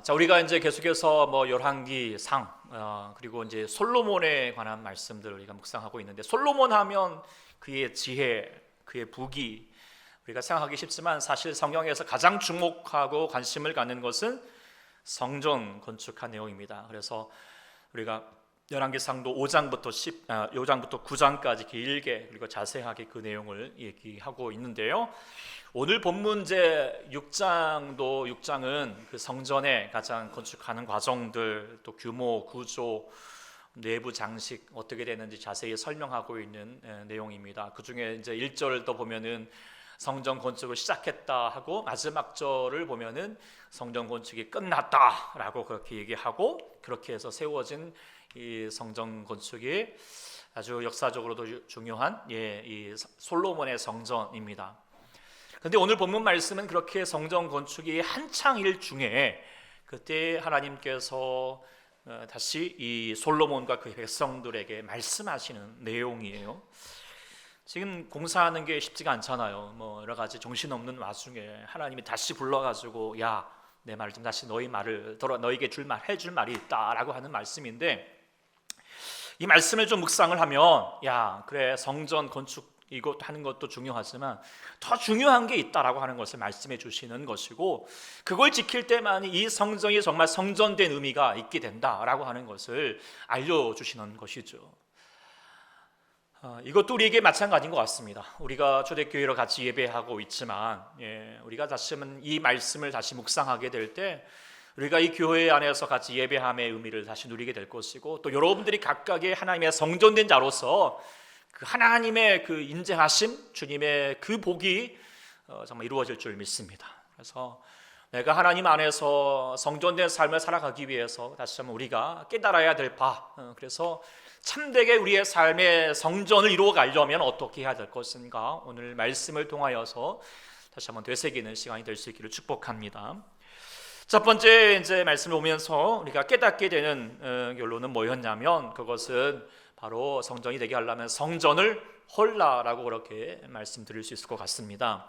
자, 우리가 이제 계속해서 뭐 열왕기상 그리고 이제 솔로몬에 관한 말씀들을 우리가 묵상하고 있는데, 솔로몬 하면 그의 지혜, 그의 부귀 우리가 생각하기 쉽지만 사실 성경에서 가장 주목하고 관심을 갖는 것은 성전 건축한 내용입니다. 그래서 우리가 열왕기상도 5장부터 9장까지 길게 그리고 자세하게 그 내용을 얘기하고 있는데요. 오늘 본문 제 6장은 그 성전의 가장 건축하는 과정들, 또 규모, 구조, 내부 장식 어떻게 되는지 자세히 설명하고 있는 내용입니다. 그 중에 이제 1절도 보면은 성전 건축을 시작했다 하고, 마지막 절을 보면은 성전 건축이 끝났다라고 그렇게 얘기하고, 그렇게 해서 세워진 이 성전 건축이 아주 역사적으로도 중요한 이 솔로몬의 성전입니다. 그런데 오늘 본문 말씀은 그렇게 성전 건축이 한창일 중에 그때 하나님께서 다시 이 솔로몬과 그 백성들에게 말씀하시는 내용이에요. 지금 공사하는 게 쉽지가 않잖아요. 뭐 여러 가지 정신없는 와중에 하나님이 다시 불러가지고, 야, 내 말을 좀 다시 너희 말을 들어, 너에게 해줄 말이 있다라고 하는 말씀인데, 이 말씀을 좀 묵상을 하면, 야, 그래, 성전 건축 이것 하는 것도 중요하지만 더 중요한 게 있다라고 하는 것을 말씀해 주시는 것이고, 그걸 지킬 때만이 이 성전이 정말 성전된 의미가 있게 된다라고 하는 것을 알려주시는 것이죠. 이것도 우리에게 마찬가지인 것 같습니다. 우리가 초대교회로 같이 예배하고 있지만, 우리가 다시 한번 이 말씀을 다시 묵상하게 될 때 우리가 이 교회 안에서 같이 예배함의 의미를 다시 누리게 될 것이고, 또 여러분들이 각각의 하나님의 성전된 자로서 그 하나님의 그 인재하심, 주님의 그 복이 정말 이루어질 줄 믿습니다. 그래서 내가 하나님 안에서 성전된 삶을 살아가기 위해서 다시 한번 우리가 깨달아야 될 바, 그래서 참되게 우리의 삶의 성전을 이루어 가려면 어떻게 해야 될 것인가, 오늘 말씀을 통하여서 다시 한번 되새기는 시간이 될 수 있기를 축복합니다. 첫 번째 이제 말씀을 보면서 우리가 깨닫게 되는 결론은 뭐였냐면, 그것은 바로 성전이 되게 하려면 성전을 헐라라고 그렇게 말씀드릴 수 있을 것 같습니다.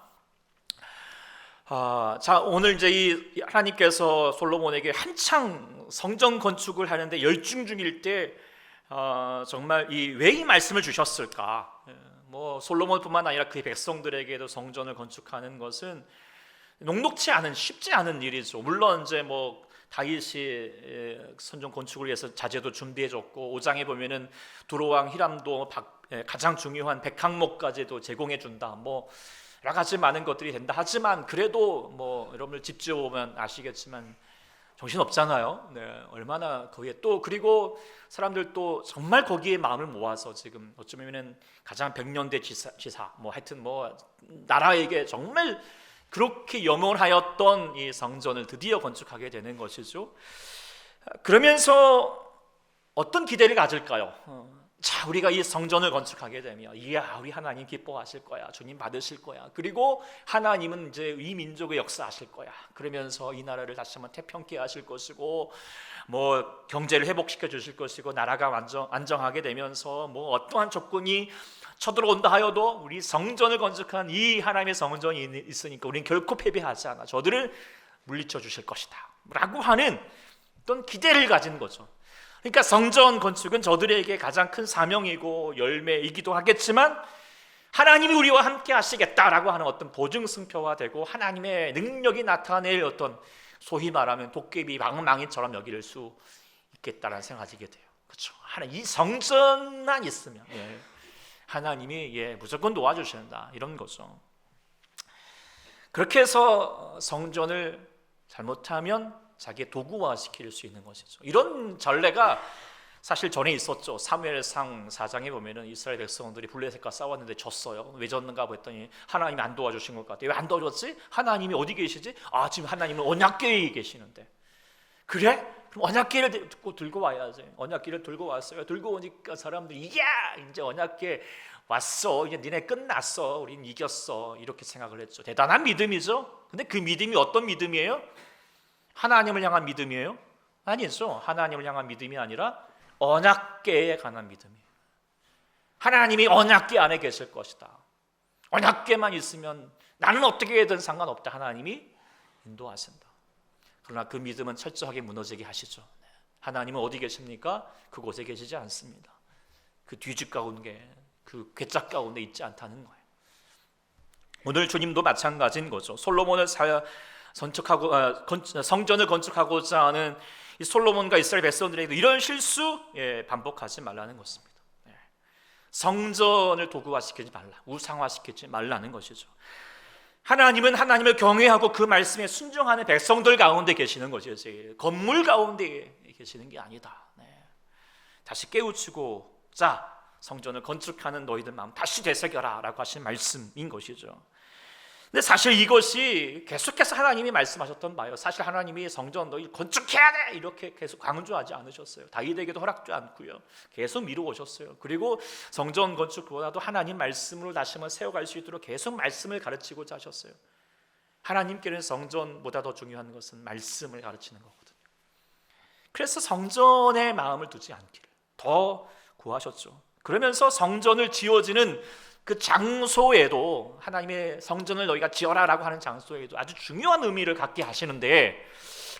자, 오늘 이제 이 하나님께서 솔로몬에게 한창 성전 건축을 하는데 열중 중일 때 정말 왜 이 말씀을 주셨을까? 뭐 솔로몬뿐만 아니라 그의 백성들에게도 성전을 건축하는 것은 녹록치 않은, 쉽지 않은 일이죠. 물론 이제 뭐 다윗이 성전 건축을 위해서 자재도 준비해줬고, 5장에 보면은 두로왕 히람도 가장 중요한 백항목까지도 제공해준다. 뭐 여러 가지 많은 것들이 된다. 하지만 그래도 뭐 여러분들 집 지어보면 아시겠지만 정신 없잖아요. 얼마나 거기에 또, 그리고 사람들도 정말 거기에 마음을 모아서 지금 어쩌면은 가장 백년대 지사 뭐 하여튼 뭐 나라에게 정말 그렇게 염원하였던 이 성전을 드디어 건축하게 되는 것이죠. 그러면서 어떤 기대를 가질까요? 자, 우리가 이 성전을 건축하게 되면, 이야, 우리 하나님 기뻐하실 거야, 주님 받으실 거야, 그리고 하나님은 이제 이 민족의 역사하실 거야, 그러면서 이 나라를 다시 한번 태평케 하실 것이고, 뭐 경제를 회복시켜 주실 것이고, 나라가 안정하게 되면서 뭐 어떠한 조건이 쳐들어온다 하여도 우리 성전을 건축한 이 하나님의 성전이 있으니까 우리는 결코 패배하지 않아, 저들을 물리쳐 주실 것이다 라고 하는 어떤 기대를 가진 거죠. 그러니까 성전 건축은 저들에게 가장 큰 사명이고 열매이기도 하겠지만, 하나님이 우리와 함께 하시겠다라고 하는 어떤 보증승표가 되고, 하나님의 능력이 나타낼 어떤, 소위 말하면 도깨비 망망이처럼 여길 수 있겠다라는 생각이 돼요. 그렇죠? 이 성전만 있으면 하나님이 무조건 도와주신다, 이런 거죠. 그렇게 해서 성전을 잘못하면 자기의 도구화 시킬 수 있는 것이죠. 이런 전례가 사실 전에 있었죠. 사무엘상 4장에 보면은 이스라엘 백성들이 블레셋과 싸웠는데 졌어요. 왜 졌는가 했더니 하나님이 안 도와주신 것 같아요. 왜 안 도와줬지? 하나님이 어디 계시지? 지금 하나님은 언약궤에 계시는데. 그래? 그럼 언약궤를 들고 와야지. 언약궤를 들고 왔어요. 들고 오니까 사람들이, 이야, 이제 언약궤 왔어, 이제 니네 끝났어, 우린 이겼어, 이렇게 생각을 했죠. 대단한 믿음이죠. 근데 그 믿음이 어떤 믿음이에요? 하나님을 향한 믿음이에요? 아니죠. 하나님을 향한 믿음이 아니라 언약궤에 관한 믿음이에요. 하나님이 언약궤 안에 계실 것이다, 언약궤만 있으면 나는 어떻게 해든 상관없다, 하나님이 인도하신다. 그러나 그 믿음은 철저하게 무너지게 하시죠. 하나님은 어디 계십니까? 그곳에 계시지 않습니다. 그 뒤집 가운데, 그 괴짝 가운데 있지 않다는 거예요. 오늘 주님도 마찬가지인 거죠. 솔로몬을 성전을 건축하고자 하는 이 솔로몬과 이스라엘 백성들에게도 이런 실수 반복하지 말라는 것입니다. 성전을 도구화시키지 말라, 우상화시키지 말라는 것이죠. 하나님은 하나님을 경외하고 그 말씀에 순종하는 백성들 가운데 계시는 것이죠. 건물 가운데 계시는 게 아니다. 다시 깨우치고자 성전을 건축하는 너희들 마음 다시 되새겨라 라고 하신 말씀인 것이죠. 근데 사실 이것이 계속해서 하나님이 말씀하셨던 바예요. 사실 하나님이 성전 너희 건축해야 돼 이렇게 계속 강조하지 않으셨어요. 다윗에게도 허락도 않고요. 계속 미루오셨어요. 그리고 성전 건축보다도 하나님 말씀으로 다시 한번 세워갈 수 있도록 계속 말씀을 가르치고자 하셨어요. 하나님께는 성전보다 더 중요한 것은 말씀을 가르치는 거거든요. 그래서 성전에 마음을 두지 않기를 더 구하셨죠. 그러면서 성전을 지어지는 그 장소에도, 하나님의 성전을 너희가 지어라라고 하는 장소에도 아주 중요한 의미를 갖게 하시는데,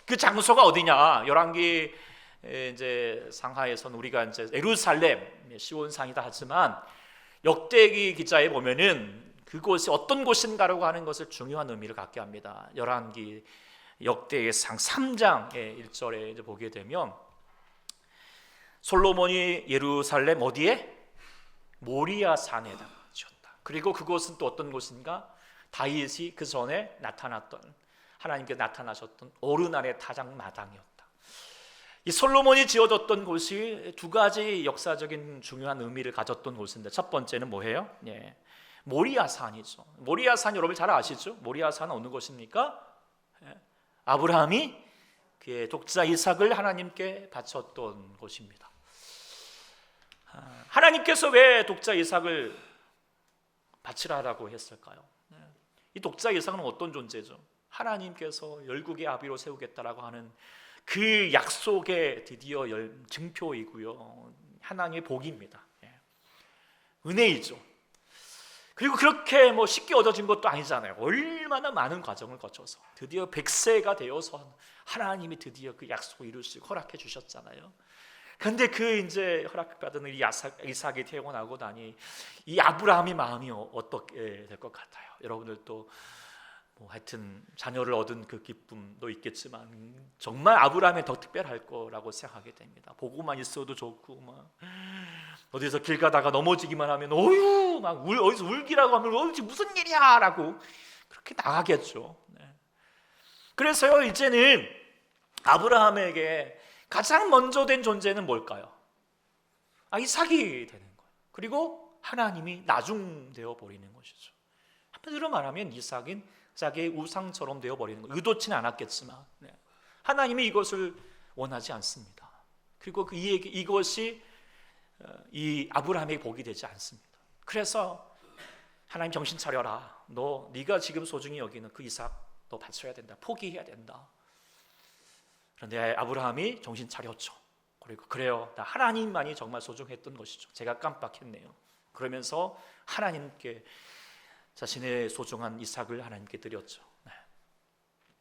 그 장소가 어디냐? 열왕기 이제 상하에서는 우리가 이제 예루살렘 시온산이다 하지만 역대기 기자에 보면은 그곳이 어떤 곳인가라고 하는 것을 중요한 의미를 갖게 합니다. 열왕기 역대기상 3장의 1절에 이제 보게 되면 솔로몬이 예루살렘 어디에? 모리아 산에다 지었다. 그리고 그곳은 또 어떤 곳인가? 다윗이 그 전에 나타났던, 하나님께 나타나셨던 오르날의 타작마당이었다. 이 솔로몬이 지어졌던 곳이 두 가지 역사적인 중요한 의미를 가졌던 곳인데, 첫 번째는 뭐예요? 모리아 산이죠. 모리아 산 여러분 잘 아시죠? 모리아 산은 어느 곳입니까? 아브라함이 그의 독자 이삭을 하나님께 바쳤던 곳입니다. 하나님께서 왜 독자 이삭을 바치라라고 했을까요? 이 독자 이삭은 어떤 존재죠? 하나님께서 열국의 아비로 세우겠다라고 하는 그 약속의 드디어 증표이고요, 하나님의 복입니다. 은혜이죠. 그리고 그렇게 뭐 쉽게 얻어진 것도 아니잖아요. 얼마나 많은 과정을 거쳐서 드디어 100세가 되어서 하나님이 드디어 그 약속을 이루시고 허락해 주셨잖아요. 근데 그 이제 허락받은 이 이삭이 태어나고 나니 이 아브라함의 마음이 어떻게 될 것 같아요? 여러분들도 뭐 하여튼 자녀를 얻은 그 기쁨도 있겠지만 정말 아브라함이 더 특별할 거라고 생각하게 됩니다. 보고만 있어도 좋고, 막 어디서 길 가다가 넘어지기만 하면 어휴 막 어디서 울기라고 하면 어디 무슨 일이야라고 그렇게 나가겠죠. 그래서요, 이제는 아브라함에게 가장 먼저 된 존재는 뭘까요? 이삭이 되는 거예요. 그리고 하나님이 나중되어 버리는 것이죠. 한편으로 말하면 이삭은 자기의 우상처럼 되어 버리는 거예요. 의도치는 않았겠지만 하나님이 이것을 원하지 않습니다. 그리고 이것이 이 아브라함의 복이 되지 않습니다. 그래서 하나님 정신 차려라. 네가 지금 소중히 여기는 그 이삭 너 바쳐야 된다. 포기해야 된다. 그런데 아브라함이 정신 차렸죠. 그리고 그래요, 나 하나님만이 정말 소중했던 것이죠. 제가 깜빡했네요. 그러면서 하나님께 자신의 소중한 이삭을 하나님께 드렸죠.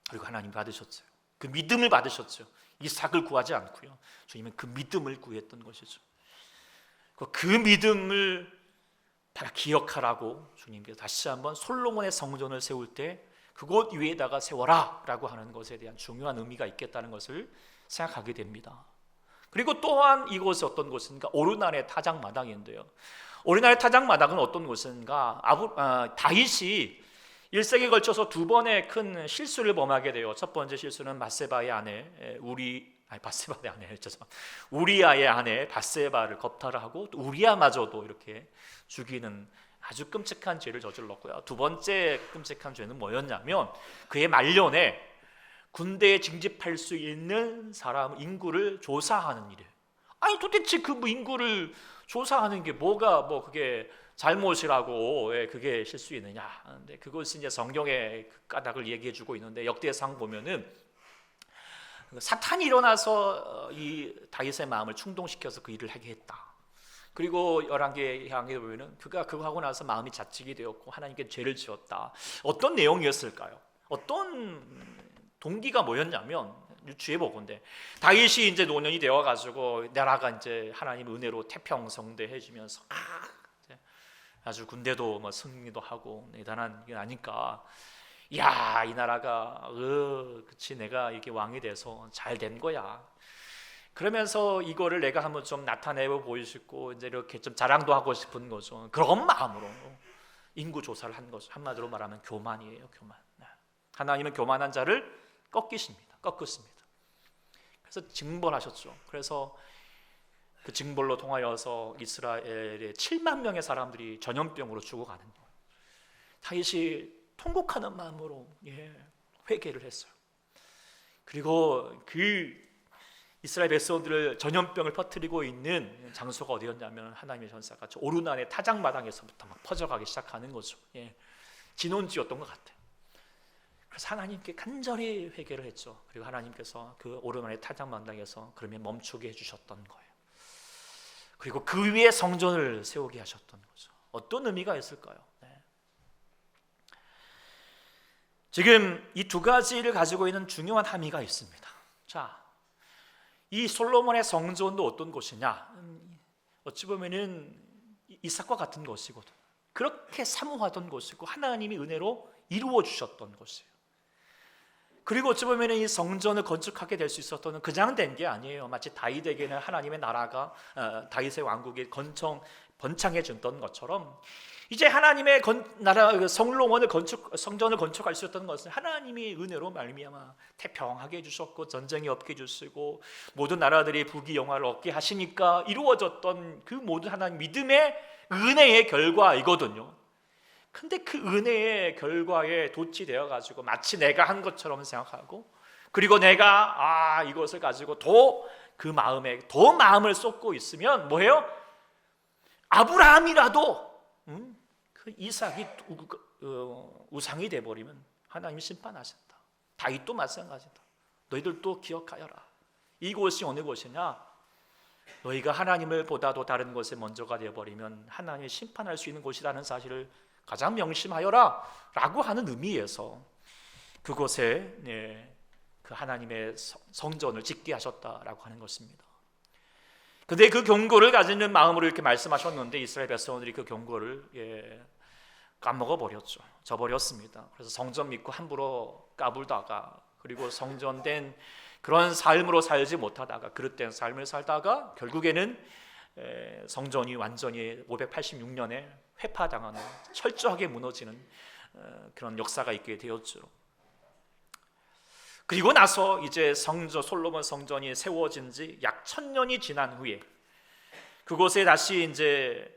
그리고 하나님 받으셨어요. 그 믿음을 받으셨죠. 이삭을 구하지 않고요, 주님은 그 믿음을 구했던 것이죠. 그 믿음을 다 기억하라고 주님께서 다시 한번 솔로몬의 성전을 세울 때 그곳 위에다가 세워라 라고 하는 것에 대한 중요한 의미가 있겠다는 것을 생각하게 됩니다. 그리고 또한 이곳이 어떤 곳인가? 오르날의 타작마당인데요, 오르날의 타작마당은 어떤 곳인가? 다윗이 일생에 걸쳐서 두 번의 큰 실수를 범하게 돼요. 첫 번째 실수는 바세바의 아내 우리아의 아내 바세바를 겁탈을 하고, 또 우리아마저도 이렇게 죽이는 아주 끔찍한 죄를 저질렀고요. 두 번째 끔찍한 죄는 뭐였냐면 그의 말년에 군대에 징집할 수 있는 사람 인구를 조사하는 일이에요. 도대체 그 인구를 조사하는 게 뭐가 그게 잘못이라고 그게 실수있느냐? 근데 그것이 이제 성경의 그 까닭을 얘기해주고 있는데, 역대상 보면은 사탄이 일어나서 이 다윗의 마음을 충동시켜서 그 일을 하게 했다. 그리고 열왕기에 향해 보면은 그가 그거 하고 나서 마음이 자책이 되었고 하나님께 죄를 지었다. 어떤 내용이었을까요? 어떤 동기가 뭐였냐면 주의 보건데 다윗이 이제 노년이 되어 가지고 나라가 이제 하나님 은혜로 태평성대 해주면서 아주 군대도 뭐 승리도 하고 대단한 게 아니까 야, 이 나라가 그치 내가 이렇게 왕이 돼서 잘 된 거야. 그러면서 이거를 내가 한번 좀 나타내고 보이시고 이제 이렇게 좀 자랑도 하고 싶은 거죠. 그런 마음으로 인구 조사를 한 거죠. 한마디로 말하면 교만이에요, 교만. 하나님은 교만한 자를 꺾으십니다. 그래서 징벌하셨죠. 그래서 그 징벌로 통하여서 이스라엘의 7만 명의 사람들이 전염병으로 죽어가는 거예요. 다윗이 통곡하는 마음으로 회개를 했어요. 그리고 그 이스라엘 백성들을 전염병을 퍼뜨리고 있는 장소가 어디였냐면 하나님의 전사가 저 오르난의 타작마당에서부터 막 퍼져가기 시작하는 거죠. 진원지였던 것 같아요. 그래서 하나님께 간절히 회개를 했죠. 그리고 하나님께서 그 오르난의 타작마당에서 그러면 멈추게 해주셨던 거예요. 그리고 그 위에 성전을 세우게 하셨던 거죠. 어떤 의미가 있을까요? 지금 이 두 가지를 가지고 있는 중요한 함의가 있습니다. 자, 이 솔로몬의 성전도 어떤 곳이냐? 어찌 보면은 이삭과 같은 곳이거든. 그렇게 사모하던 곳이고 하나님이 은혜로 이루어 주셨던 곳이에요. 그리고 어찌 보면 이 성전을 건축하게 될 수 있었던 그냥 된 게 아니에요. 마치 다윗에게는 하나님의 나라가 다윗의 왕국이 번창해 줬던 것처럼 이제 하나님의 나라 성전을 건축할 수 있었던 것은 하나님이 은혜로 말미암아 태평하게 해주셨고 전쟁이 없게 해주시고 모든 나라들이 부귀영화를 얻게 하시니까 이루어졌던 그 모든 하나님 믿음의 은혜의 결과이거든요. 근데 그 은혜의 결과에 도취되어 가지고 마치 내가 한 것처럼 생각하고 그리고 내가 이것을 가지고 그 마음에 더 마음을 쏟고 있으면 뭐예요? 아브라함이라도 그 이삭이 우상이 돼버리면 하나님이 심판하신다. 다윗도 마찬가지다. 너희들도 기억하여라. 이곳이 어느 곳이냐? 너희가 하나님을 보다도 다른 것에 먼저가 되어버리면 하나님이 심판할 수 있는 곳이라는 사실을 가장 명심하여라 라고 하는 의미에서 그곳에 그 하나님의 성전을 짓게 하셨다라고 하는 것입니다. 근데 그 경고를 가지는 마음으로 이렇게 말씀하셨는데 이스라엘 백성들이 그 경고를 까먹어 버렸죠. 저버렸습니다. 그래서 성전 믿고 함부로 까불다가 그리고 성전된 그런 삶으로 살지 못하다가 그릇된 삶을 살다가 결국에는 성전이 완전히 586년에 회파당하는 철저하게 무너지는 그런 역사가 있게 되었죠. 그리고 나서 이제 솔로몬 성전이 세워진 지 약 1000년이 지난 후에 그곳에 다시 이제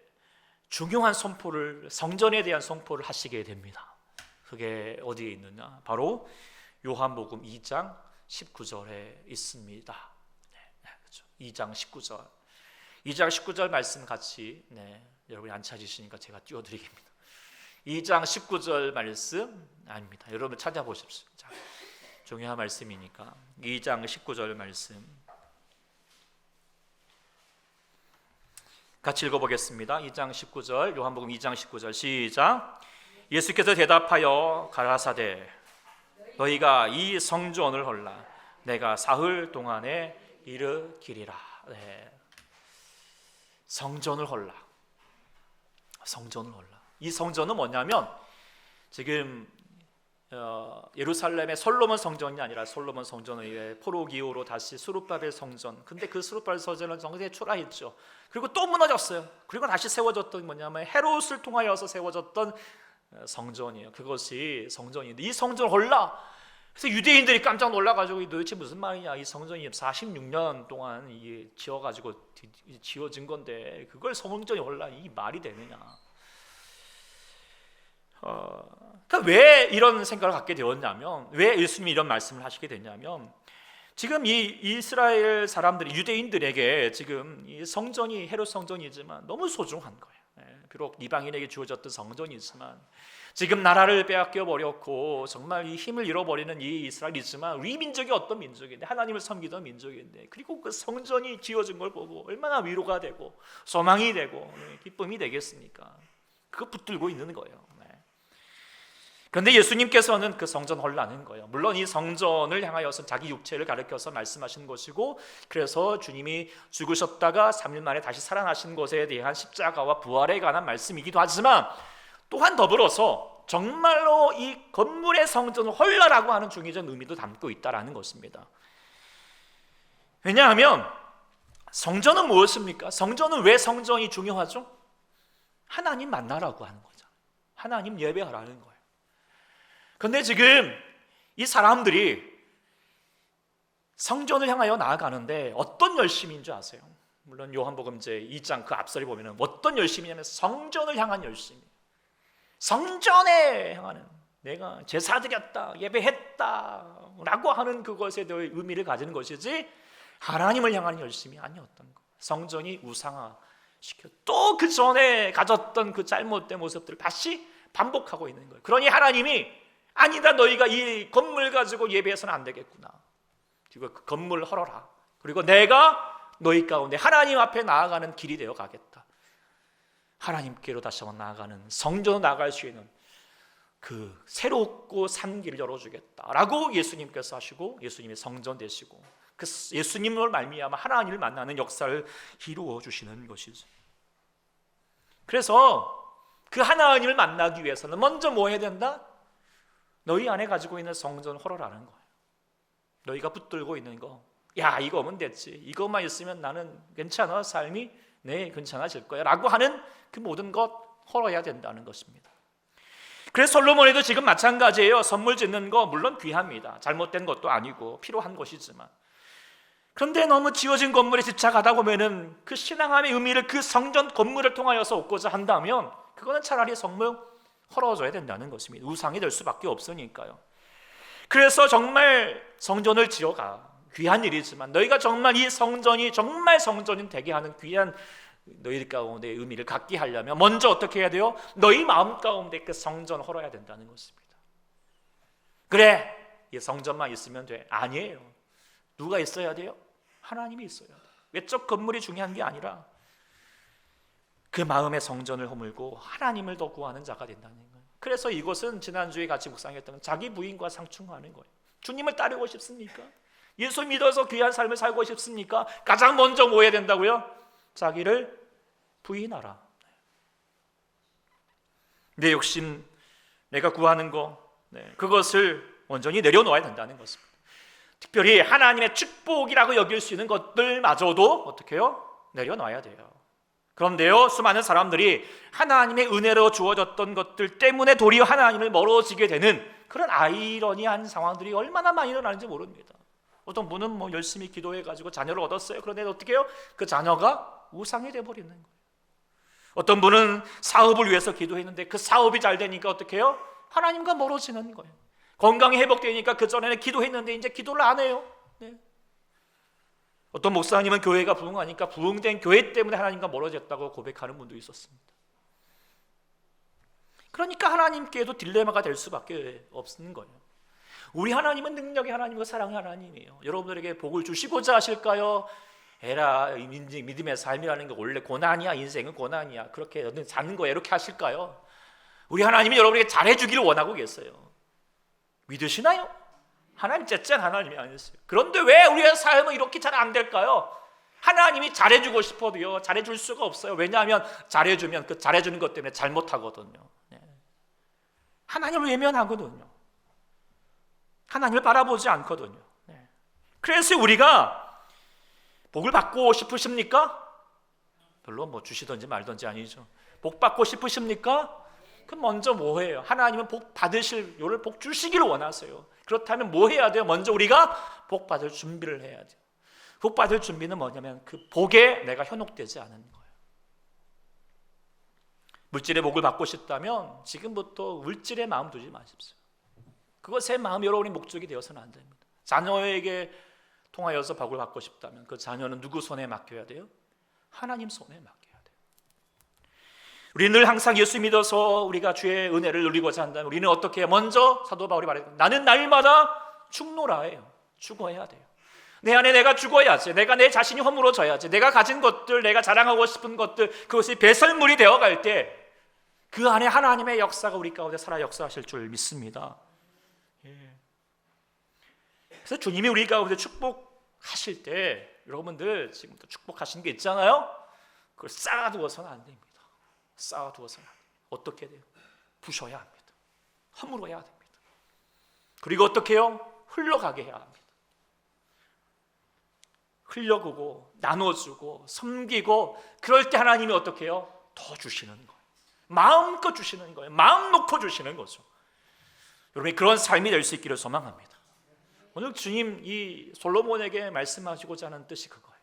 중요한 선포를 성전에 대한 선포를 하시게 됩니다. 그게 어디에 있느냐? 바로 요한복음 2장 19절에 있습니다. 그렇죠. 2장 19절. 2장 19절 말씀 같이 여러분이 안 찾으시니까 제가 띄워드리겠습니다. 2장 19절 말씀 아닙니다. 여러분 찾아보십시오. 자, 중요한 말씀이니까 2장 19절 말씀 같이 읽어보겠습니다. 2장 19절 요한복음 2장 19절 시작. 예수께서 대답하여 가라사대 너희가 이 성전을 헐라 내가 사흘 동안에 일으키리라. 성전을 헐라. 이 성전은 뭐냐면 지금 예루살렘의 솔로몬 성전이 아니라 솔로몬 성전의 포로기호로 다시 수룹바벨 성전. 근데 그 수룹바벨 성전은 정상에 초라했죠. 그리고 또 무너졌어요. 그리고 다시 세워졌던 뭐냐면 헤롯을 통하여서 세워졌던 성전이에요. 그것이 성전인데 이 성전을 헐라. 그래서 유대인들이 깜짝 놀라가지고 도대체 무슨 말이냐? 이 성전이 46년 동안 지어가지고 지어진 건데 그걸 성전이 헐라 이 말이 되느냐? 그러니까 왜 이런 생각을 갖게 되었냐면 왜 예수님이 이런 말씀을 하시게 됐냐면 지금 이 이스라엘 사람들이 유대인들에게 지금 이 성전이 헤롯 성전이지만 너무 소중한 거예요. 비록 이방인에게 주어졌던 성전이지만 지금 나라를 빼앗겨 버렸고 정말 이 힘을 잃어버리는 이 이스라엘이지만 우리 민족이 어떤 민족인데 하나님을 섬기던 민족인데 그리고 그 성전이 지어진 걸 보고 얼마나 위로가 되고 소망이 되고 기쁨이 되겠습니까? 그거 붙들고 있는 거예요. 그런데 예수님께서는 그 성전 헐라는 거예요. 물론 이 성전을 향하여서 자기 육체를 가리켜서 말씀하신 것이고, 그래서 주님이 죽으셨다가 3일 만에 다시 살아나신 것에 대한 십자가와 부활에 관한 말씀이기도 하지만, 또한 더불어서 정말로 이 건물의 성전을 헐라라고 하는 중의적 의미도 담고 있다라는 것입니다. 왜냐하면 성전은 무엇입니까? 성전은 왜 성전이 중요하죠? 하나님 만나라고 하는 거죠. 하나님 예배하라는 거예요. 그런데 지금 이 사람들이 성전을 향하여 나아가는데 어떤 열심인 줄 아세요? 물론 요한복음 제 2장 그 앞설에 보면 어떤 열심이냐면 성전을 향한 열심이, 성전에 향하는, 내가 제사 드렸다, 예배했다 라고 하는 그것에 대해 의미를 가지는 것이지 하나님을 향한 열심이 아니었던 거. 성전이 우상화시켜 또 그 전에 가졌던 그 잘못된 모습들을 다시 반복하고 있는 거예요. 그러니 하나님이 아니다, 너희가 이 건물 가지고 예배해서는 안 되겠구나. 그리고 그 건물 헐어라. 그리고 내가 너희 가운데 하나님 앞에 나아가는 길이 되어 가겠다. 하나님께로 다시 한번 나아가는, 성전으로 나아갈 수 있는 그 새롭고 산 길을 열어주겠다라고 예수님께서 하시고, 예수님이 성전 되시고 그 예수님을 말미암아 하나님을 만나는 역사를 이루어 주시는 것이죠. 그래서 그 하나님을 만나기 위해서는 먼저 뭐 해야 된다? 너희 안에 가지고 있는 성전을 헐어라는 거예요. 너희가 붙들고 있는 거, 야 이거 오면 됐지, 이것만 있으면 나는 괜찮아, 삶이 괜찮아질 거야 라고 하는 그 모든 것 헐어야 된다는 것입니다. 그래서 솔로몬에도 지금 마찬가지예요. 선물 짓는 거 물론 귀합니다. 잘못된 것도 아니고 필요한 것이지만, 그런데 너무 지어진 건물에 집착하다 보면은 그 신앙함의 의미를 그 성전 건물을 통하여서 얻고자 한다면 그거는 차라리 성물 헐어줘야 된다는 것입니다. 우상이 될 수밖에 없으니까요. 그래서 정말 성전을 지어가, 귀한 일이지만 너희가 정말 이 성전이 정말 성전이 되게 하는 귀한 너희 가운데 의미를 갖게 하려면 먼저 어떻게 해야 돼요? 너희 마음 가운데 그 성전 헐어야 된다는 것입니다. 그래, 이 성전만 있으면 돼? 아니에요. 누가 있어야 돼요? 하나님이 있어야 돼요. 외적 건물이 중요한 게 아니라 그 마음의 성전을 허물고 하나님을 더 구하는 자가 된다는 거예요. 그래서 이것은 지난주에 같이 묵상했던 자기 부인과 상충하는 거예요. 주님을 따르고 싶습니까? 예수 믿어서 귀한 삶을 살고 싶습니까? 가장 먼저 뭐 해야 된다고요? 자기를 부인하라. 내 욕심, 내가 구하는 거, 그것을 온전히 내려놓아야 된다는 것입니다. 특별히 하나님의 축복이라고 여길 수 있는 것들마저도 어떻게 해요? 내려놔야 돼요. 그런데요, 수많은 사람들이 하나님의 은혜로 주어졌던 것들 때문에 도리어 하나님을 멀어지게 되는 그런 아이러니한 상황들이 얼마나 많이 일어나는지 모릅니다. 어떤 분은 뭐 열심히 기도해가지고 자녀를 얻었어요. 그런데 어떻게 해요? 그 자녀가 우상이 돼버리는 거예요. 어떤 분은 사업을 위해서 기도했는데 그 사업이 잘 되니까 어떻게 해요? 하나님과 멀어지는 거예요. 건강이 회복되니까 그 전에는 기도했는데 이제 기도를 안 해요. 어떤 목사님은 교회가 부흥하니까 부흥된 교회 때문에 하나님과 멀어졌다고 고백하는 분도 있었습니다. 그러니까 하나님께도 딜레마가 될 수밖에 없는 거예요. 우리 하나님은 능력의 하나님이고 사랑의 하나님이에요. 여러분들에게 복을 주시고자 하실까요? 에라, 믿음의 삶이라는 게 원래 고난이야, 인생은 고난이야, 그렇게 사는 거야, 이렇게 하실까요? 우리 하나님이 여러분에게 잘해주기를 원하고 계세요. 믿으시나요? 하나님 째짠 하나님이 아니었어요. 그런데 왜 우리의 삶은 이렇게 잘 안 될까요? 하나님이 잘해주고 싶어도요, 잘해줄 수가 없어요. 왜냐하면 잘해주면 그 잘해주는 것 때문에 잘못하거든요. 하나님을 외면하거든요. 하나님을 바라보지 않거든요. 그래서 우리가 복을 받고 싶으십니까? 별로 뭐 주시든지 말든지 아니죠. 복 받고 싶으십니까? 그럼 먼저 뭐 해요? 하나님은 복 받으실, 요를 복 주시기를 원하세요. 그렇다면 뭐 해야 돼요? 먼저 우리가 복 받을 준비를 해야 돼요. 복 받을 준비는 뭐냐면 그 복에 내가 현혹되지 않은 거예요. 물질의 복을 받고 싶다면 지금부터 물질에 마음 두지 마십시오. 그것의 마음 여러분의 목적이 되어서는 안 됩니다. 자녀에게 통하여서 복을 받고 싶다면 그 자녀는 누구 손에 맡겨야 돼요? 하나님 손에 맡겨야 돼요. 우리는 늘 항상 예수 믿어서 우리가 주의 은혜를 누리고자 한다면 우리는 어떻게 해요? 먼저 사도 바울이 말해요. 나는 날마다 죽노라 해요. 죽어야 돼요. 내 안에 내가 죽어야지. 내가 내 자신이 허물어져야지. 내가 가진 것들, 내가 자랑하고 싶은 것들, 그것이 배설물이 되어갈 때 그 안에 하나님의 역사가 우리 가운데 살아 역사하실 줄 믿습니다. 그래서 주님이 우리 가운데 축복하실 때 여러분들 지금부터 축복하신 게 있잖아요. 그걸 쌓아두어서는 안 됩니다. 쌓아두어서는 안 됩니다. 어떻게 돼요? 부셔야 합니다. 허물어야 됩니다. 그리고 어떻게 해요? 흘러가게 해야 합니다. 흘려보고 나눠주고 섬기고 그럴 때 하나님이 어떻게 해요? 더 주시는 거예요. 마음껏 주시는 거예요. 마음 놓고 주시는 거죠. 여러분이 그런 삶이 될 수 있기를 소망합니다. 오늘 주님 이 솔로몬에게 말씀하시고자 하는 뜻이 그거예요.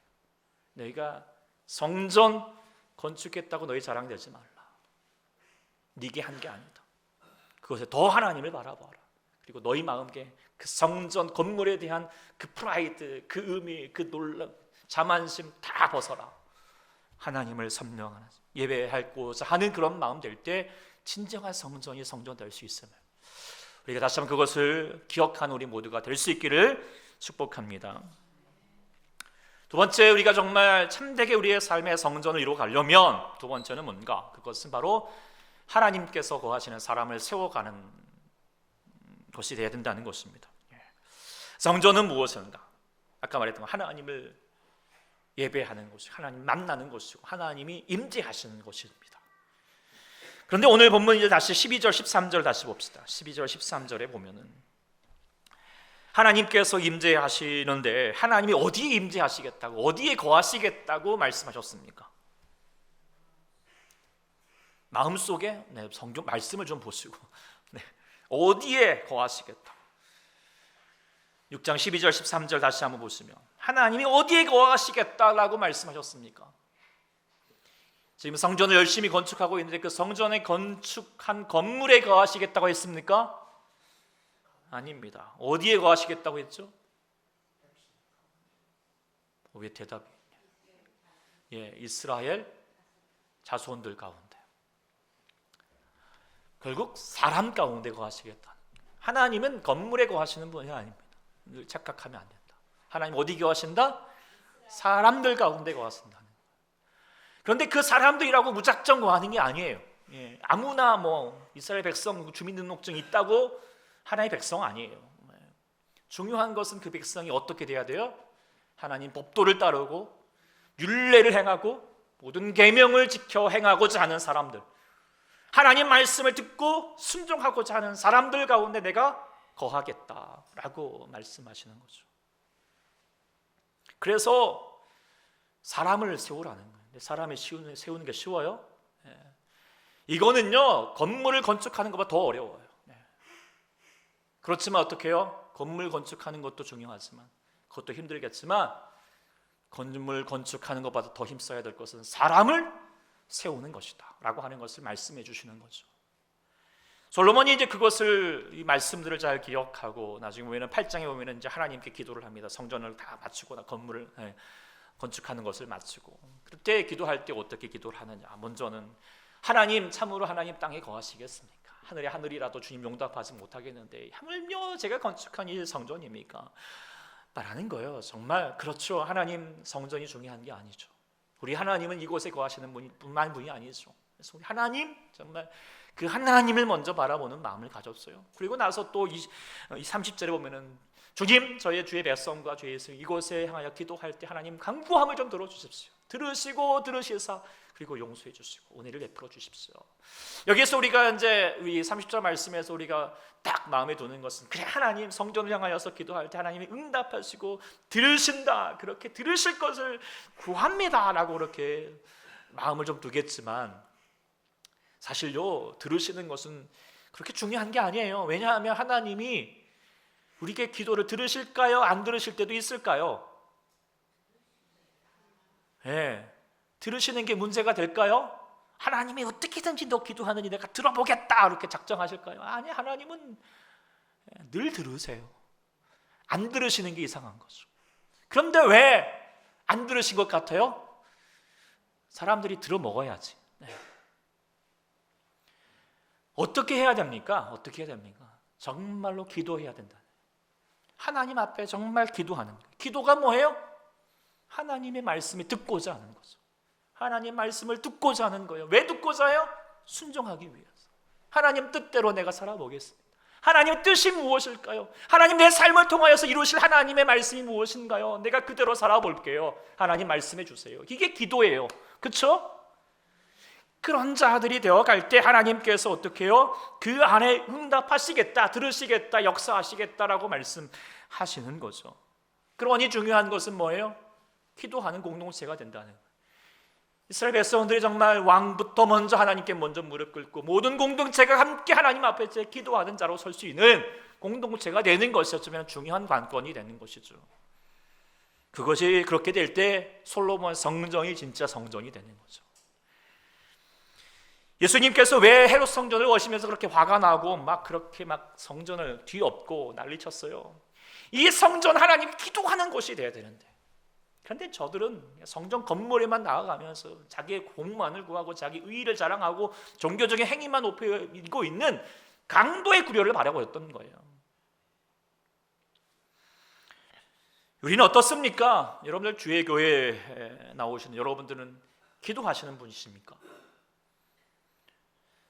너희가 성전 건축했다고 너희 자랑되지 말라. 네게 한 게 아니다. 그것에 더 하나님을 바라봐라. 그리고 너희 마음에 그 성전 건물에 대한 그 프라이드, 그 의미, 그 놀람, 자만심 다 벗어라. 하나님을 섬령하는 예배하고자 하는 그런 마음 될 때 진정한 성전이 성전 될 수 있음을 우리가 다시 한번 그것을 기억하는 우리 모두가 될 수 있기를 축복합니다. 두 번째, 우리가 정말 참되게 우리의 삶의 성전을 이루어가려면 두 번째는 뭔가? 그것은 바로 하나님께서 거하시는 사람을 세워가는 것이 되어야 된다는 것입니다. 성전은 무엇인가? 아까 말했던 하나님을 예배하는 것이고 하나님 만나는 것이고 하나님이 임재하시는 것입니다. 그런데 오늘 본문 이제 다시 12절 13절 다시 봅시다. 12절 13절에 보면은 하나님께서 임재하시는데 하나님이 어디에 임재하시겠다고 어디에 거하시겠다고 말씀하셨습니까? 마음속에 성경 말씀을 좀 보시고 어디에 거하시겠다. 6장 12절 13절 다시 한번 보시면 하나님이 어디에 거하시겠다라고 말씀하셨습니까? 지금 성전을 열심히 건축하고 있는데 그 성전에 건축한 건물에 거하시겠다고 했습니까? 아닙니다. 어디에 거하시겠다고 했죠? 왜 대답이? 이스라엘 자손들 가운데. 결국 사람 가운데 거하시겠다. 하나님은 건물에 거하시는 분이 아닙니다. 늘 착각하면 안 된다. 하나님 어디 거하신다? 사람들 가운데 거하신다. 그런데 그 사람들이라고 무작정 거하는 게 아니에요. 아무나 이스라엘 백성 주민등록증 있다고 하나님의 백성 아니에요. 중요한 것은 그 백성이 어떻게 돼야 돼요? 하나님 법도를 따르고 율례를 행하고 모든 계명을 지켜 행하고자 하는 사람들, 하나님 말씀을 듣고 순종하고자 하는 사람들 가운데 내가 거하겠다라고 말씀하시는 거죠. 그래서 사람을 세우라는 거예요. 사람을 세우는 게 쉬워요? 이거는요 건물을 건축하는 것보다 더 어려워요. 그렇지만 어떻게 해요? 건물 건축하는 것도 중요하지만 그것도 힘들겠지만 건물 건축하는 것보다 더 힘써야 될 것은 사람을 세우는 것이다 라고 하는 것을 말씀해 주시는 거죠. 솔로몬이 이제 그것을 이 말씀들을 잘 기억하고 나중에 보면은 8장에 보면은 이제 하나님께 기도를 합니다. 성전을 다 마치고 건물을 건축하는 것을 마치고 그때 기도할 때 어떻게 기도를 하느냐? 먼저는 하나님 참으로 하나님 땅에 거하시겠습니까? 하늘의 하늘이라도 주님 용답하지 못하겠는데 하물며 제가 건축한 이 성전입니까? 말하는 거예요. 정말 그렇죠. 하나님 성전이 중요한 게 아니죠. 우리 하나님은 이곳에 거하시는 분이 아니죠. 그래서 우리 하나님 정말 그 하나님을 먼저 바라보는 마음을 가졌어요. 그리고 나서 또 이 30절에 보면은 주님 저희 주의 백성과 주의 이곳에 향하여 기도할 때 하나님 간구함을 좀 들어주십시오. 들으시고 들으시사 그리고 용서해 주시고 은혜를 베풀어 주십시오. 여기서 우리가 이제 우리 30절 말씀에서 우리가 딱 마음에 두는 것은 그래 하나님 성전을 향하여서 기도할 때 하나님이 응답하시고 들으신다 그렇게 들으실 것을 구합니다라고 그렇게 마음을 좀 두겠지만 사실요 들으시는 것은 그렇게 중요한 게 아니에요. 왜냐하면 하나님이 우리에게 기도를 들으실까요? 안 들으실 때도 있을까요? 들으시는 게 문제가 될까요? 하나님이 어떻게든지 너 기도하느니 내가 들어보겠다 이렇게 작정하실까요? 아니, 하나님은 늘 들으세요. 안 들으시는 게 이상한 거죠. 그런데 왜 안 들으신 것 같아요? 사람들이 들어 먹어야지. 어떻게 해야 됩니까? 어떻게 해야 됩니까? 정말로 기도해야 된다. 하나님 앞에 정말 기도하는 거예요. 기도가 뭐예요? 하나님의 말씀이 듣고자 하는 거죠. 하나님 말씀을 듣고자 하는 거예요. 왜 듣고자 해요? 순종하기 위해서. 하나님 뜻대로 내가 살아보겠습니다. 하나님 뜻이 무엇일까요? 하나님 내 삶을 통하여서 이루실 하나님의 말씀이 무엇인가요? 내가 그대로 살아볼게요. 하나님 말씀해 주세요. 이게 기도예요. 그렇죠? 그런 자들이 되어갈 때 하나님께서 어떻게 해요? 그 안에 응답하시겠다, 들으시겠다, 역사하시겠다라고 말씀하시는 거죠. 그러니 중요한 것은 뭐예요? 기도하는 공동체가 된다는 거예요. 이스라엘 백성들이 정말 왕부터 먼저 하나님께 먼저 무릎 꿇고 모든 공동체가 함께 하나님 앞에 기도하는 자로 설 수 있는 공동체가 되는 것이었으면 중요한 관건이 되는 것이죠. 그것이 그렇게 될 때 솔로몬 성전이 진짜 성전이 되는 거죠. 예수님께서 왜 헤롯 성전을 오시면서 그렇게 화가 나고 막 그렇게 막 성전을 뒤엎고 난리쳤어요? 이 성전 하나님이 기도하는 곳이 돼야 되는데, 그런데 저들은 성전 건물에만 나아가면서 자기의 공만을 구하고 자기 의의를 자랑하고 종교적인 행위만 높이고 있는 강도의 구려를 바라고 있던 거예요. 우리는 어떻습니까? 여러분들 주의 교회에 나오시는 여러분들은 기도하시는 분이십니까?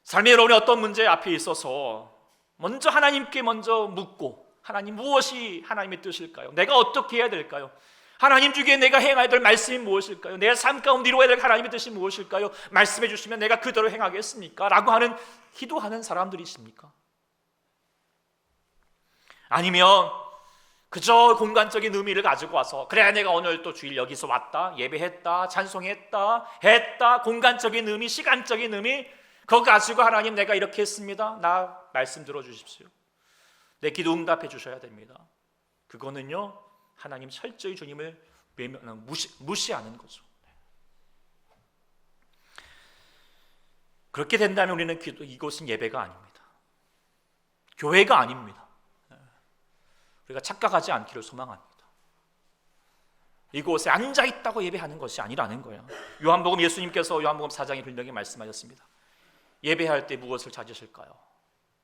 삶의 여러분이 어떤 문제 앞에 있어서 먼저 하나님께 먼저 묻고, 하나님 무엇이 하나님의 뜻일까요? 내가 어떻게 해야 될까요? 하나님 주기에 내가 행해야 될 말씀이 무엇일까요? 내 삶 가운데 이루어야 될 하나님의 뜻이 무엇일까요? 말씀해 주시면 내가 그대로 행하겠습니까? 라고 하는 기도하는 사람들이십니까? 아니면 그저 공간적인 의미를 가지고 와서 그래 내가 오늘 또 주일 여기서 왔다, 예배했다, 찬송했다, 했다, 공간적인 의미, 시간적인 의미, 그거 가지고 하나님 내가 이렇게 했습니다, 나 말씀 들어주십시오, 내 기도 응답해 주셔야 됩니다. 그거는요 하나님 철저히 주님을 무시하는 거죠. 그렇게 된다면 우리는 이곳은 예배가 아닙니다. 교회가 아닙니다. 우리가 착각하지 않기를 소망합니다. 이곳에 앉아있다고 예배하는 것이 아니라는 거예요. 요한복음 예수님께서 요한복음 4장에 분명히 말씀하셨습니다. 예배할 때 무엇을 찾으실까요?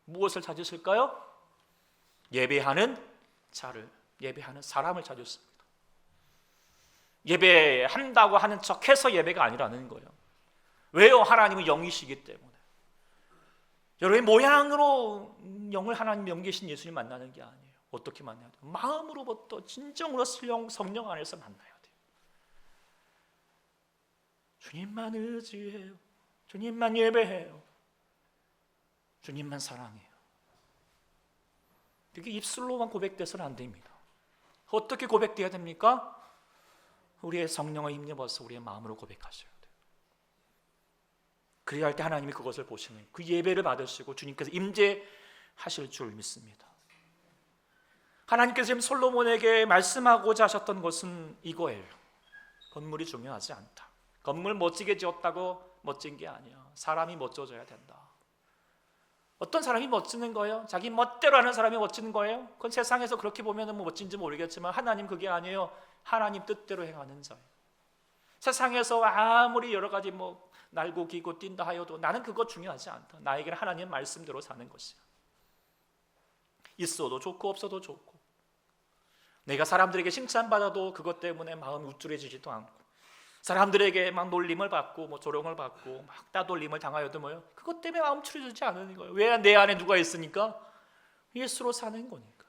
무엇을 찾으실까요? 예배하는 자를, 예배하는 사람을 찾았습니다. 예배한다고 하는 척해서 예배가 아니라는 거예요. 왜요? 하나님은 영이시기 때문에. 여러분의 모양으로 영을 하나님 영계신 예수님 만나는 게 아니에요. 어떻게 만나야 돼요? 마음으로부터 진정으로 성령 안에서 만나야 돼요. 주님만 의지해요. 주님만 예배해요. 주님만 사랑해요. 이게 입술로만 고백돼서는 안 됩니다. 어떻게 고백돼야 됩니까? 우리의 성령을 힘입어서 우리의 마음으로 고백하셔야 돼요. 그래야 할 때 하나님이 그것을 보시는, 그 예배를 받으시고 주님께서 임재하실 줄 믿습니다. 하나님께서 지금 솔로몬에게 말씀하고자 하셨던 것은 이거예요. 건물이 중요하지 않다. 건물 멋지게 지었다고 멋진 게 아니야. 사람이 멋져져야 된다. 어떤 사람이 멋지는 거예요? 자기 멋대로 하는 사람이 멋지는 거예요? 그건 세상에서 그렇게 보면 뭐 멋진지 모르겠지만 하나님 그게 아니에요. 하나님 뜻대로 행하는 자예요. 세상에서 아무리 여러 가지 뭐 날고 기고 뛴다 하여도 나는 그거 중요하지 않다. 나에게는 하나님 말씀대로 사는 것이야. 있어도 좋고 없어도 좋고, 내가 사람들에게 칭찬받아도 그것 때문에 마음이 우쭐해지지도 않고, 사람들에게 막 놀림을 받고 뭐 조롱을 받고 막 따돌림을 당하여도 뭐요? 그것 때문에 마음 추려지지 않는 거예요. 왜? 내 안에 누가 있으니까? 예수로 사는 거니까.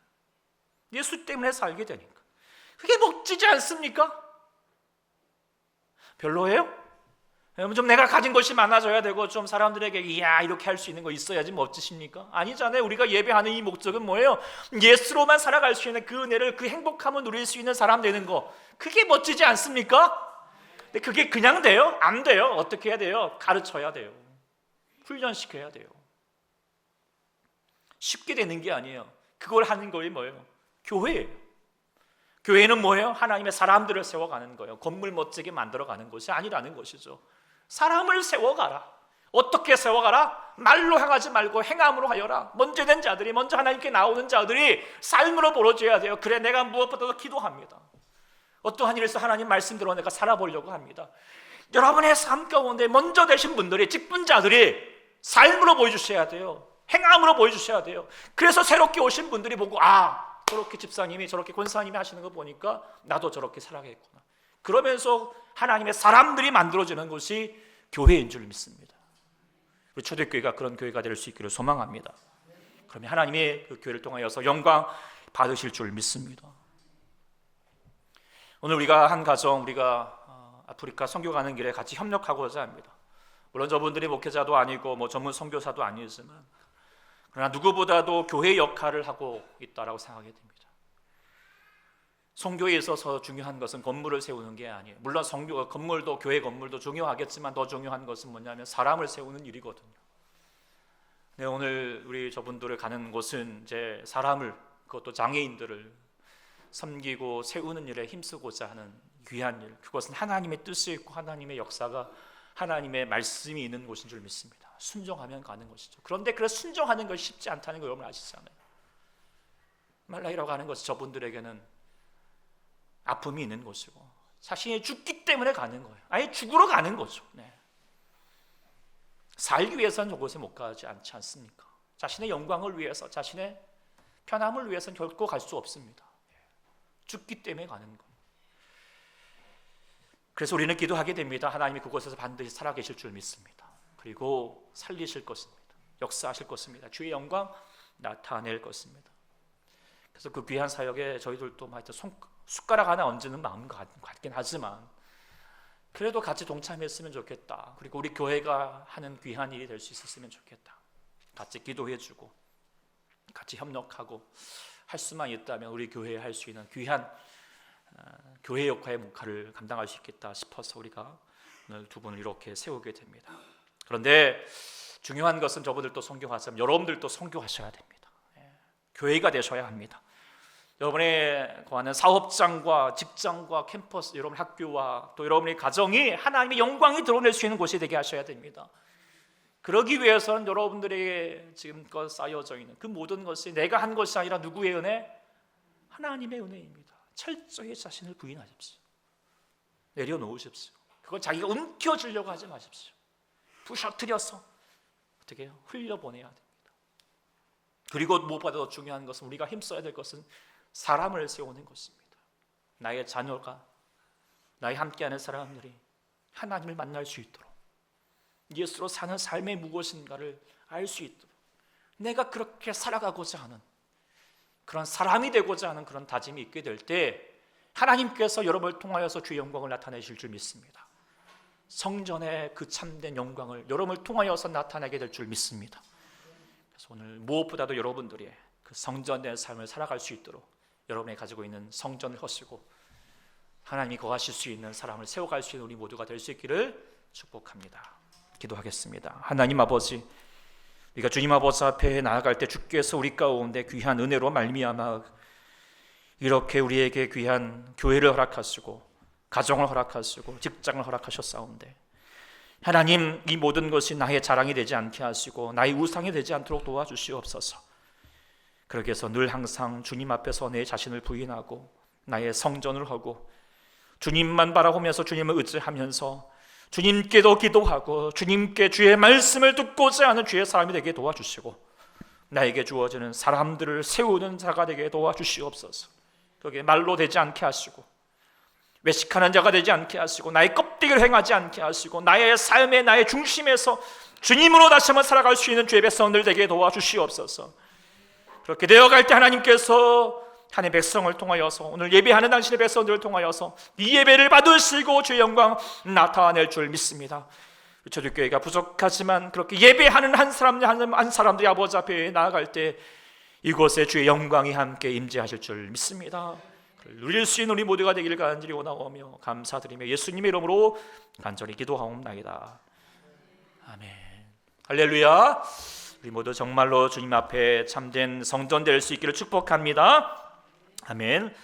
예수 때문에 살게 되니까. 그게 멋지지 않습니까? 별로예요? 좀 내가 가진 것이 많아져야 되고 좀 사람들에게 이야 이렇게 할 수 있는 거 있어야지 멋지십니까? 아니잖아요. 우리가 예배하는 이 목적은 뭐예요? 예수로만 살아갈 수 있는 그 은혜를, 그 행복함을 누릴 수 있는 사람 되는 거. 그게 멋지지 않습니까? 근데 그게 그냥 돼요? 안 돼요. 어떻게 해야 돼요? 가르쳐야 돼요. 훈련시켜야 돼요. 쉽게 되는 게 아니에요. 그걸 하는 거예요. 뭐예요? 교회예요. 교회는 뭐예요? 하나님의 사람들을 세워가는 거예요. 건물 멋지게 만들어가는 것이 아니라는 것이죠. 사람을 세워가라. 어떻게 세워가라? 말로 행하지 말고 행함으로 하여라. 먼저 된 자들이, 먼저 하나님께 나오는 자들이 삶으로 벌어져야 돼요. 그래 내가 무엇보다도 기도합니다. 어떠한 일에서 하나님 말씀대로 내가 살아보려고 합니다. 여러분의 삶 가운데 먼저 되신 분들이, 직분자들이 삶으로 보여주셔야 돼요. 행함으로 보여주셔야 돼요. 그래서 새롭게 오신 분들이 보고 아 저렇게 집사님이 저렇게 권사님이 하시는 거 보니까 나도 저렇게 살아야겠구나. 그러면서 하나님의 사람들이 만들어지는 것이 교회인 줄 믿습니다. 우리 초대교회가 그런 교회가 될 수 있기를 소망합니다. 그러면 하나님의 그 교회를 통하여서 영광 받으실 줄 믿습니다. 오늘 우리가 한 가정, 우리가 아프리카 선교 가는 길에 같이 협력하고자 합니다. 물론 저분들이 목회자도 아니고 전문 선교사도 아니지만, 그러나 누구보다도 교회 역할을 하고 있다라고 생각하게 됩니다. 선교에 있어서 중요한 것은 건물을 세우는 게 아니에요. 물론 건물도, 교회 건물도 중요하겠지만 더 중요한 것은 뭐냐면 사람을 세우는 일이거든요. 네, 오늘 우리 저분들을 가는 곳은 이제 사람을, 그것도 장애인들을 섬기고 세우는 일에 힘쓰고자 하는 귀한 일, 그것은 하나님의 뜻이 있고 하나님의 역사가, 하나님의 말씀이 있는 곳인 줄 믿습니다. 순종하면 가는 것이죠. 그런데 그 순종하는 것이 쉽지 않다는 걸 여러분 아시잖아요. 말라이라고 하는 것은 저분들에게는 아픔이 있는 곳이고 자신이 죽기 때문에 가는 거예요. 아예 죽으러 가는 거죠. 네. 살기 위해서는 저곳에 못 가지 않지 않습니까? 자신의 영광을 위해서, 자신의 편함을 위해서는 결코 갈 수 없습니다. 죽기 때문에 가는 거예요. 그래서 우리는 기도하게 됩니다. 하나님이 그곳에서 반드시 살아계실 줄 믿습니다. 그리고 살리실 것입니다. 역사하실 것입니다. 주의 영광 나타낼 것입니다. 그래서 그 귀한 사역에 저희들도 숟가락 하나 얹는 마음 같긴 하지만 그래도 같이 동참했으면 좋겠다. 그리고 우리 교회가 하는 귀한 일이 될 수 있었으면 좋겠다. 같이 기도해주고 같이 협력하고 할 수만 있다면 우리 교회에 할 수 있는 귀한 교회 역할의 묵화를 감당할 수 있겠다 싶어서 우리가 오늘 두 분을 이렇게 세우게 됩니다. 그런데 중요한 것은 저분들도 선교하시면 여러분들도 선교하셔야 됩니다. 교회가 되셔야 합니다. 여러분의 거하는 사업장과 직장과 캠퍼스, 여러분 학교와 또 여러분의 가정이 하나님의 영광이 드러낼 수 있는 곳이 되게 하셔야 됩니다. 그러기 위해서는 여러분들에게 지금껏 쌓여져 있는 그 모든 것이 내가 한 것이 아니라 누구의 은혜? 하나님의 은혜입니다. 철저히 자신을 부인하십시오. 내려놓으십시오. 그걸 자기가 움켜쥐려고 하지 마십시오. 부셔뜨려서 어떻게 해요? 흘려보내야 됩니다. 그리고 무엇보다 더 중요한 것은 우리가 힘써야 될 것은 사람을 세우는 것입니다. 나의 자녀가, 나의 함께하는 사람들이 하나님을 만날 수 있도록, 예수로 사는 삶의 무엇인가를 알 수 있도록, 내가 그렇게 살아가고자 하는 그런 사람이 되고자 하는 그런 다짐이 있게 될 때 하나님께서 여러분을 통하여서 주의 영광을 나타내실 줄 믿습니다. 성전의 그 참된 영광을 여러분을 통하여서 나타내게 될 줄 믿습니다. 그래서 오늘 무엇보다도 여러분들이 그 성전의 삶을 살아갈 수 있도록 여러분이 가지고 있는 성전을 허시고 하나님이 거하실 수 있는 사람을 세워갈 수 있는 우리 모두가 될 수 있기를 축복합니다. 기도하겠습니다. 하나님 아버지, 우리가 주님 아버지 앞에 나아갈 때 주께서 우리 가운데 귀한 은혜로 말미암아 이렇게 우리에게 귀한 교회를 허락하시고 가정을 허락하시고 직장을 허락하셨사온데, 하나님 이 모든 것이 나의 자랑이 되지 않게 하시고 나의 우상이 되지 않도록 도와주시옵소서. 그렇게 해서 늘 항상 주님 앞에서 내 자신을 부인하고 나의 성전을 하고 주님만 바라보면서 주님을 의지하면서 주님께도 기도하고 주님께 주의 말씀을 듣고자 하는 주의 사람이 되게 도와주시고 나에게 주어지는 사람들을 세우는 자가 되게 도와주시옵소서. 그게 말로 되지 않게 하시고 외식하는 자가 되지 않게 하시고 나의 껍데기를 행하지 않게 하시고 나의 삶의 나의 중심에서 주님으로 다시 한번 살아갈 수 있는 주의 백성들 되게 도와주시옵소서. 그렇게 되어갈 때 하나님께서 하나님의 백성을 통하여서 오늘 예배하는 당신의 백성들을 통하여서 이 예배를 받으시고 주의 영광 나타낼 줄 믿습니다. 초대교회가 부족하지만 그렇게 예배하는 한 사람들이 아버지 앞에 나아갈 때 이곳에 주의 영광이 함께 임재하실 줄 믿습니다. 누릴 수 있는 우리 모두가 되기를 간절히 원하오며 감사드리며 예수님의 이름으로 간절히 기도하옵나이다. 아멘. 할렐루야. 우리 모두 정말로 주님 앞에 참된 성전 될 수 있기를 축복합니다. 아멘.